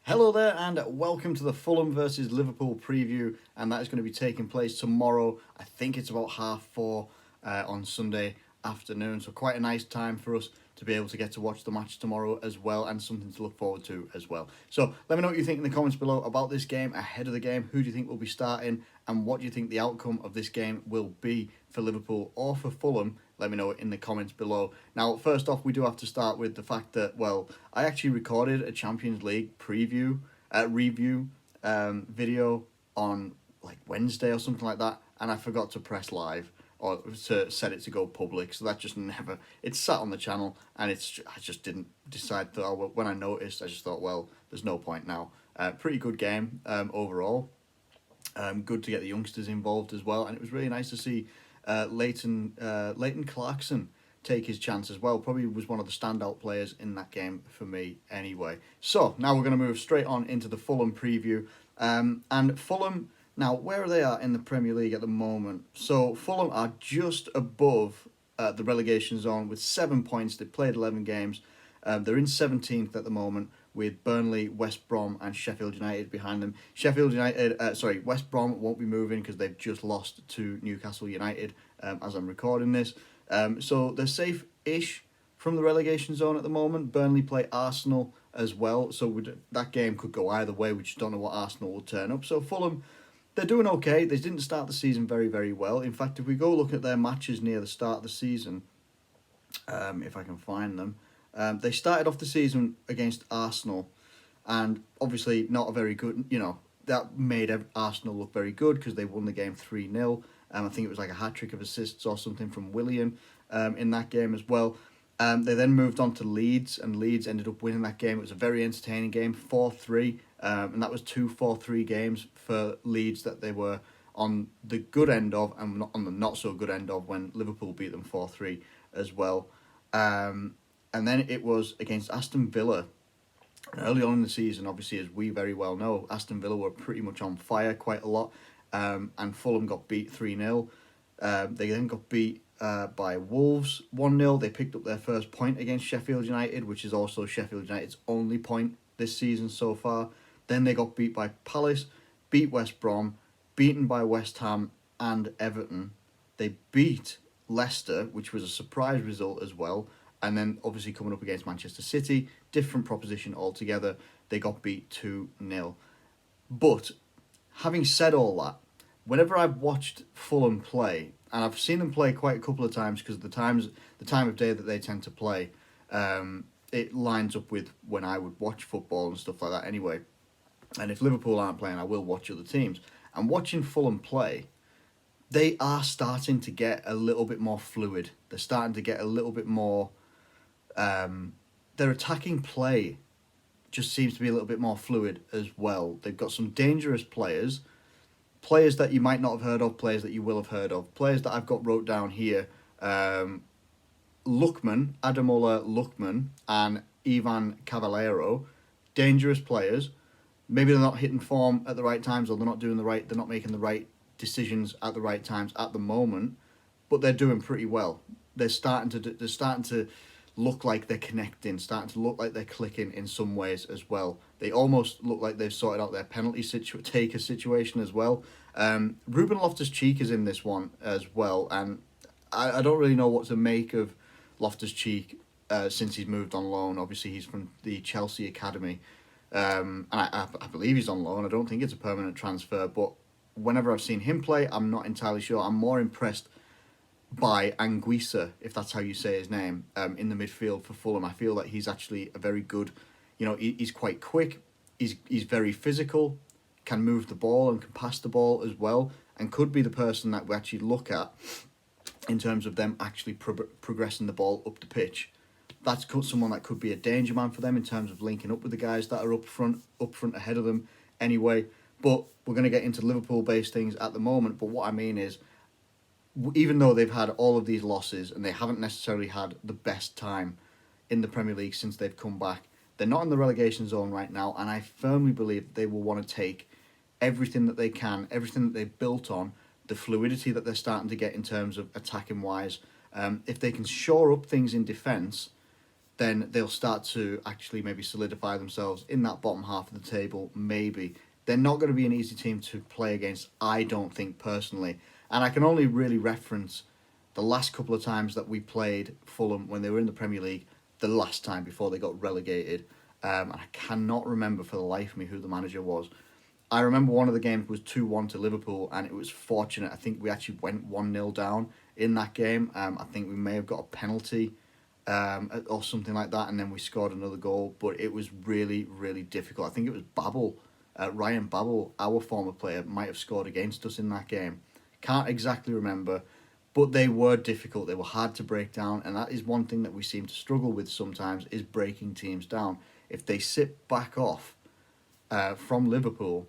Hello there and welcome to the Fulham versus Liverpool preview, and that is going to be taking place tomorrow. I think it's about 4:30 on Sunday afternoon, so quite a nice time for us to be able to get to watch the match tomorrow as well, and something to look forward to as well. So let me know what you think in the comments below about this game, ahead of the game. Who do you think will be starting, and what do you think the outcome of this game will be for Liverpool or for Fulham? Let me know in the comments below. Now, first off, we do have to start with the fact that, well, I actually recorded a Champions League review video on like Wednesday or something like that, and I forgot to press live or to set it to go public. So that just never, it's sat on the channel, and I just didn't decide that. Well, when I noticed, I just thought, well, there's no point now. Pretty good game overall. Good to get the youngsters involved as well, and it was really nice to see Leighton Clarkson take his chance as well. Probably was one of the standout players in that game for me anyway. So now we're going to move straight on into the Fulham preview. And Fulham, now where are they at in the Premier League at the moment? So Fulham are just above the relegation zone with 7 points. They've played 11 games. They're in 17th at the moment, with Burnley, West Brom and Sheffield United behind them. West Brom won't be moving because they've just lost to Newcastle United as I'm recording this. So they're safe-ish from the relegation zone at the moment. Burnley play Arsenal as well, so that game could go either way. We just don't know what Arsenal will turn up. So Fulham, they're doing okay. They didn't start the season very, very well. In fact, if we go look at their matches near the start of the season, if I can find them, they started off the season against Arsenal, and obviously not a very good, that made Arsenal look very good because they won the game 3-0. I think it was like a hat-trick of assists or something from Willian in that game as well. They then moved on to Leeds, and Leeds ended up winning that game. It was a very entertaining game, 4-3, and that was 2 4-3 games for Leeds that they were on the good end of, and not on the not-so-good end of when Liverpool beat them 4-3 as well. And then it was against Aston Villa. Early on in the season, obviously, as we very well know, Aston Villa were pretty much on fire quite a lot, and Fulham got beat 3-0. They then got beat by Wolves 1-0. They picked up their first point against Sheffield United, which is also Sheffield United's only point this season so far. Then they got beat by Palace, beat West Brom, beaten by West Ham and Everton. They beat Leicester, which was a surprise result as well. And then obviously coming up against Manchester City, different proposition altogether. They got beat 2-0. But having said all that, whenever I've watched Fulham play, and I've seen them play quite a couple of times because the time of day that they tend to play, it lines up with when I would watch football and stuff like that anyway. And if Liverpool aren't playing, I will watch other teams. And watching Fulham play, they are starting to get a little bit more fluid. They're starting to get a little bit more... their attacking play just seems to be a little bit more fluid as well. They've got some dangerous players that you might not have heard of, players that you will have heard of, players that I've got wrote down here. Ademola Lookman and Ivan Cavallero, dangerous players. Maybe they're not hitting form at the right times, or they're not making the right decisions at the right times at the moment, but they're doing pretty well. They're starting to look like they're connecting, starting to look like they're clicking in some ways as well. They almost look like they've sorted out their penalty taker situation as well. Ruben Loftus-Cheek is in this one as well, and I don't really know what to make of Loftus-Cheek since he's moved on loan. Obviously, he's from the Chelsea Academy, and I believe he's on loan. I don't think it's a permanent transfer, but whenever I've seen him play, I'm not entirely sure. I'm more impressed by Anguissa, if that's how you say his name, in the midfield for Fulham. I feel that he's actually a very good, he's quite quick, he's very physical, can move the ball and can pass the ball as well, and could be the person that we actually look at in terms of them actually progressing the ball up the pitch. That's someone that could be a danger man for them in terms of linking up with the guys that are up front ahead of them anyway. But we're going to get into Liverpool-based things at the moment, but what I mean is, even though they've had all of these losses and they haven't necessarily had the best time in the Premier League since they've come back, they're not in the relegation zone right now, and I firmly believe they will want to take everything that they can, everything that they've built on, the fluidity that they're starting to get in terms of attacking wise. If they can shore up things in defence, then they'll start to actually maybe solidify themselves in that bottom half of the table, maybe. They're not going to be an easy team to play against, I don't think, personally. And I can only really reference the last couple of times that we played Fulham when they were in the Premier League, the last time before they got relegated. And I cannot remember for the life of me who the manager was. I remember one of the games was 2-1 to Liverpool, and it was fortunate. I think we actually went 1-0 down in that game. I think we may have got a penalty or something like that, and then we scored another goal. But it was really, really difficult. I think it was Ryan Babel, our former player, might have scored against us in that game. Can't exactly remember, but they were difficult. They were hard to break down, and that is one thing that we seem to struggle with sometimes, is breaking teams down. If they sit back off from Liverpool,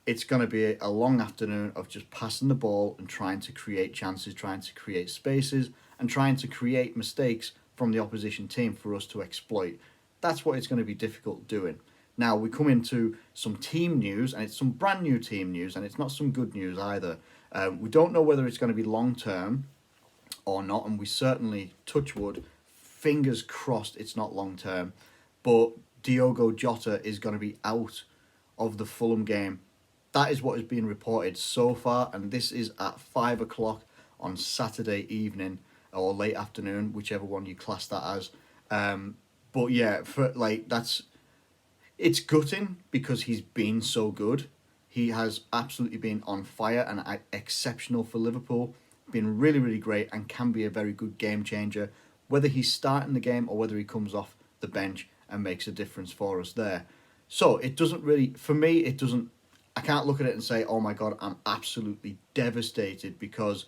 it's going to be a long afternoon of just passing the ball and trying to create chances, trying to create spaces, and trying to create mistakes from the opposition team for us to exploit. That's what it's going to be difficult doing. Now, we come into some team news, and it's some brand new team news, and it's not some good news either. We don't know whether it's going to be long-term or not, and we certainly, touch wood, fingers crossed it's not long-term, but Diogo Jota is going to be out of the Fulham game. That is what is being reported so far, and this is at 5 o'clock on Saturday evening or late afternoon, whichever one you class that as. But yeah, it's gutting because he's been so good. He has absolutely been on fire and exceptional for Liverpool. Been really, really great and can be a very good game changer, whether he's starting the game or whether he comes off the bench and makes a difference for us there. So it doesn't really, for me, it doesn't, I can't look at it and say, oh my God, I'm absolutely devastated, because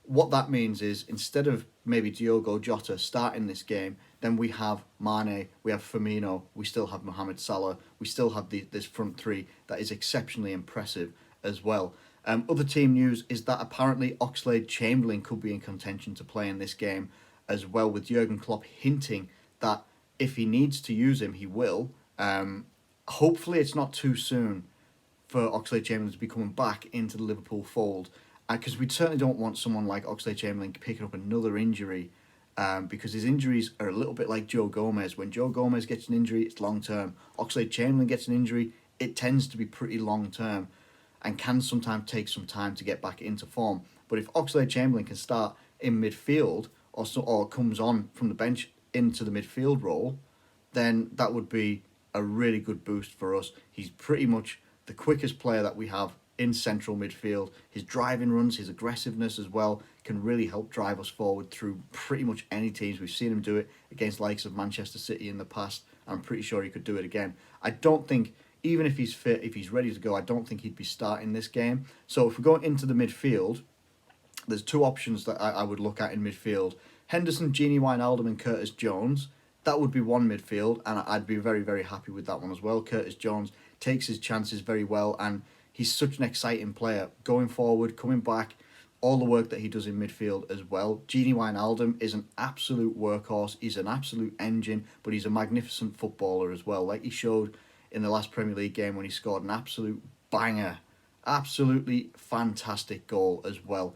what that means is instead of maybe Diogo Jota starting this game, then we have Mane, we have Firmino, we still have Mohamed Salah, we still have this front three that is exceptionally impressive as well. Other team news is that apparently OxladeChamberlain could be in contention to play in this game as well, with Jurgen Klopp hinting that if he needs to use him, he will. Hopefully it's not too soon for OxladeChamberlain to be coming back into the Liverpool fold, because we certainly don't want someone like OxladeChamberlain picking up another injury, because his injuries are a little bit like Joe Gomez. When Joe Gomez gets an injury, it's long term. OxladeChamberlain gets an injury, it tends to be pretty long term and can sometimes take some time to get back into form. But if OxladeChamberlain can start in midfield or comes on from the bench into the midfield role, then that would be a really good boost for us. He's pretty much the quickest player that we have in central midfield. His driving runs, his aggressiveness as well, can really help drive us forward through pretty much any teams. We've seen him do it against likes of Manchester City in the past. I'm pretty sure he could do it again. I don't think, even if he's fit, if he's ready to go, I don't think he'd be starting this game. So if we go into the midfield, there's two options that I would look at in midfield. Henderson, Gini Wijnaldum and Curtis Jones. That would be one midfield, and I'd be very, very happy with that one as well. Curtis Jones takes his chances very well, and he's such an exciting player. Going forward, coming back, all the work that he does in midfield as well. Gini Wijnaldum is an absolute workhorse. He's an absolute engine, but he's a magnificent footballer as well, like he showed in the last Premier League game when he scored an absolute banger. Absolutely fantastic goal as well.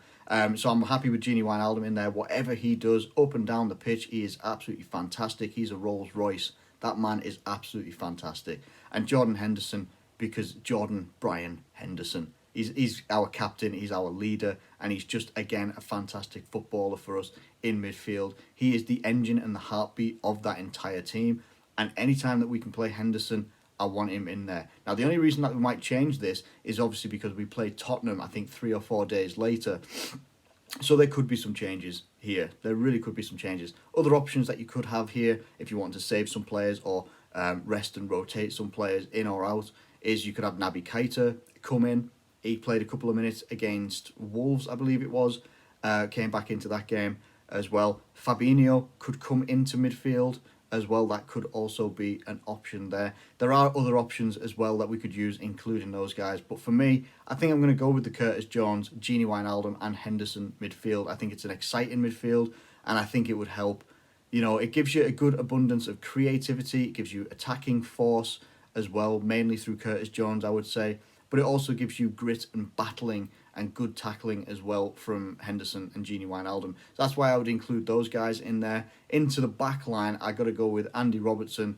So I'm happy with Gini Wijnaldum in there. Whatever he does up and down the pitch, he is absolutely fantastic. He's a Rolls Royce. That man is absolutely fantastic. And Jordan Henderson, because Jordan Brian Henderson, he's our captain, he's our leader, and he's just, again, a fantastic footballer for us in midfield. He is the engine and the heartbeat of that entire team. And anytime that we can play Henderson, I want him in there. Now, the only reason that we might change this is obviously because we played Tottenham, I think, 3 or 4 days later. So there could be some changes here. There really could be some changes. Other options that you could have here, if you want to save some players or rest and rotate some players in or out, is you could have Naby Keita come in. He played a couple of minutes against Wolves, I believe it was. Came back into that game as well. Fabinho could come into midfield as well. That could also be an option there. There are other options as well that we could use, including those guys. But for me, I think I'm going to go with the Curtis Jones, Gini Wijnaldum and Henderson midfield. I think it's an exciting midfield, and I think it would help. You know, it gives you a good abundance of creativity. It gives you attacking force as well, mainly through Curtis Jones, I would say. But it also gives you grit and battling and good tackling as well from Henderson and Gini Wijnaldum. So that's why I would include those guys in there. Into the back line, I got to go with Andy Robertson.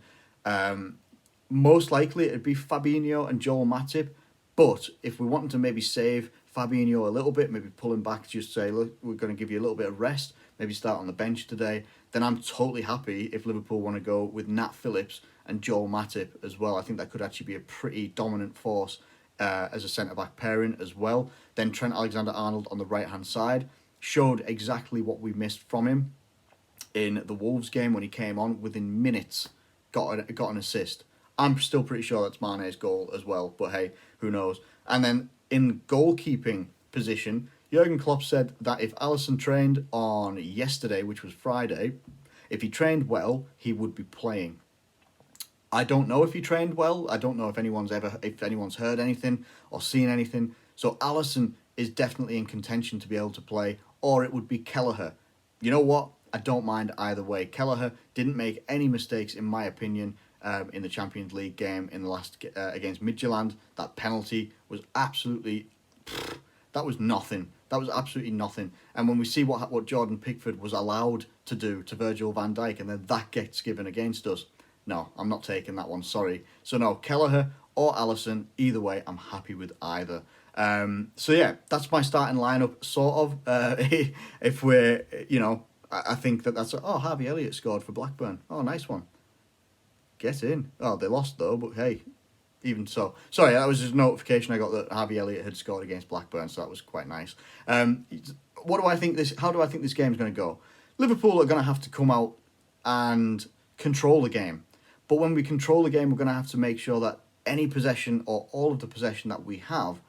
Most likely it'd be Fabinho and Joel Matip, but if we wanted to maybe save Fabinho a little bit, maybe pull him back, just say, look, we're going to give you a little bit of rest, maybe start on the bench today, then I'm totally happy if Liverpool want to go with Nat Phillips and Joel Matip as well. I think that could actually be a pretty dominant force as a centre-back pairing as well. Then Trent Alexander-Arnold on the right-hand side showed exactly what we missed from him in the Wolves game when he came on. Within minutes, got an assist. I'm still pretty sure that's Mane's goal as well, but hey, who knows? And then in goalkeeping position, Jurgen Klopp said that if Alisson trained on yesterday, which was Friday, if he trained well, he would be playing. I don't know if he trained well. I don't know if anyone's heard anything or seen anything. So Alisson is definitely in contention to be able to play, or it would be Kelleher. You know what? I don't mind either way. Kelleher didn't make any mistakes, in my opinion, in the Champions League game in the last against Midtjylland. That penalty was absolutely... that was nothing. That was absolutely nothing. And when we see what Jordan Pickford was allowed to do to Virgil van Dijk, and then that gets given against us, no, I'm not taking that one, sorry. So no, Kelleher or Alisson, either way, I'm happy with either. So yeah, that's my starting lineup, sort of. If we're, I think that's... Harvey Elliott scored for Blackburn. Oh, nice one. Get in. Oh, they lost though, but hey, even so. Sorry, that was just a notification I got that Harvey Elliott had scored against Blackburn, so that was quite nice. How do I think this game is going to go? Liverpool are going to have to come out and control the game. But when we control the game, we're going to have to make sure that any possession or all of the possession that we have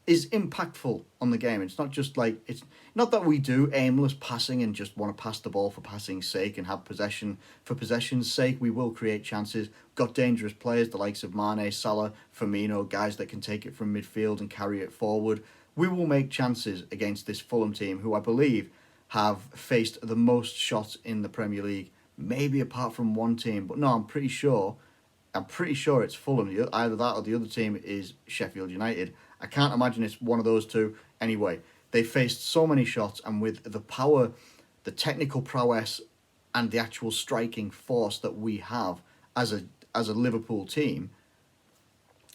is impactful on the game. It's not just like... It's not that we do aimless passing and just want to pass the ball for passing's sake and have possession for possession's sake. We will create chances. Got dangerous players, the likes of Mane, Salah, Firmino, guys that can take it from midfield and carry it forward. We will make chances against this Fulham team, who I believe have faced the most shots in the Premier League, maybe apart from one team. But no, I'm pretty sure it's Fulham. Either that or the other team is Sheffield United. I can't imagine it's one of those two. Anyway, they faced so many shots, and with the power, the technical prowess, and the actual striking force that we have as a Liverpool team,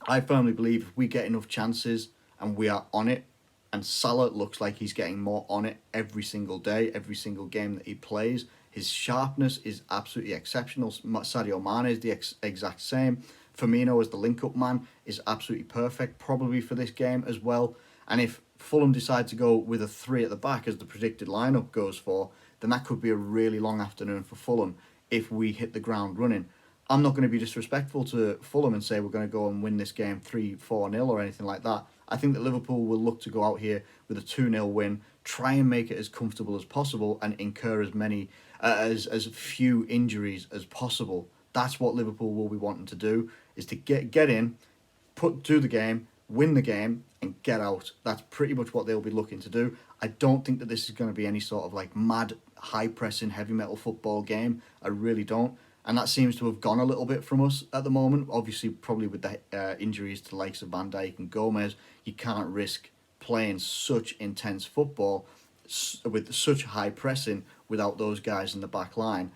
I firmly believe if we get enough chances and we are on it, and Salah looks like he's getting more on it every single day, every single game that he plays. His sharpness is absolutely exceptional. Sadio Mane is the exact same. Firmino as the link-up man is absolutely perfect, probably for this game as well. And if Fulham decide to go with a 3 at the back, as the predicted lineup goes for, then that could be a really long afternoon for Fulham if we hit the ground running. I'm not going to be disrespectful to Fulham and say we're going to go and win this game 3-4-0 or anything like that. I think that Liverpool will look to go out here with a 2-0 win, try and make it as comfortable as possible, and incur as few injuries as possible. That's what Liverpool will be wanting to do, is to get in, do the game, win the game, and get out. That's pretty much what they'll be looking to do. I don't think that this is going to be any sort of like mad, high-pressing, heavy metal football game. I really don't. And that seems to have gone a little bit from us at the moment. Obviously, probably with the injuries to the likes of Van Dijk and Gomez, you can't risk playing such intense football with such high pressing without those guys in the back line.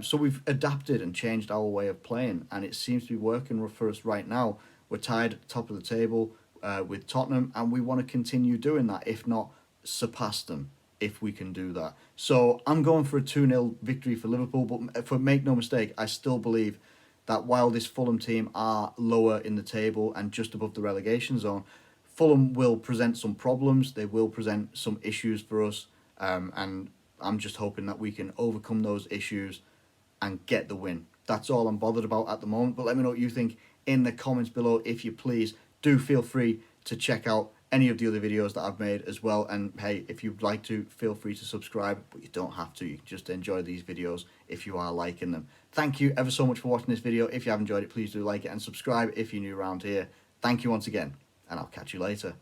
So we've adapted and changed our way of playing, and it seems to be working for us right now. We're tied at the top of the table with Tottenham, and we want to continue doing that, if not surpass them, if we can do that. So I'm going for a 2-0 victory for Liverpool, but make no mistake, I still believe that while this Fulham team are lower in the table and just above the relegation zone, Fulham will present some problems, they will present some issues for us, and I'm just hoping that we can overcome those issues and get the win. That's all I'm bothered about at the moment, but let me know what you think in the comments below, if you please. Do feel free to check out any of the other videos that I've made as well, and hey, if you'd like to, feel free to subscribe, but you don't have to. You can just enjoy these videos if you are liking them. Thank you ever so much for watching this video. If you have enjoyed it, please do like it and subscribe if you're new around here. Thank you once again, and I'll catch you later.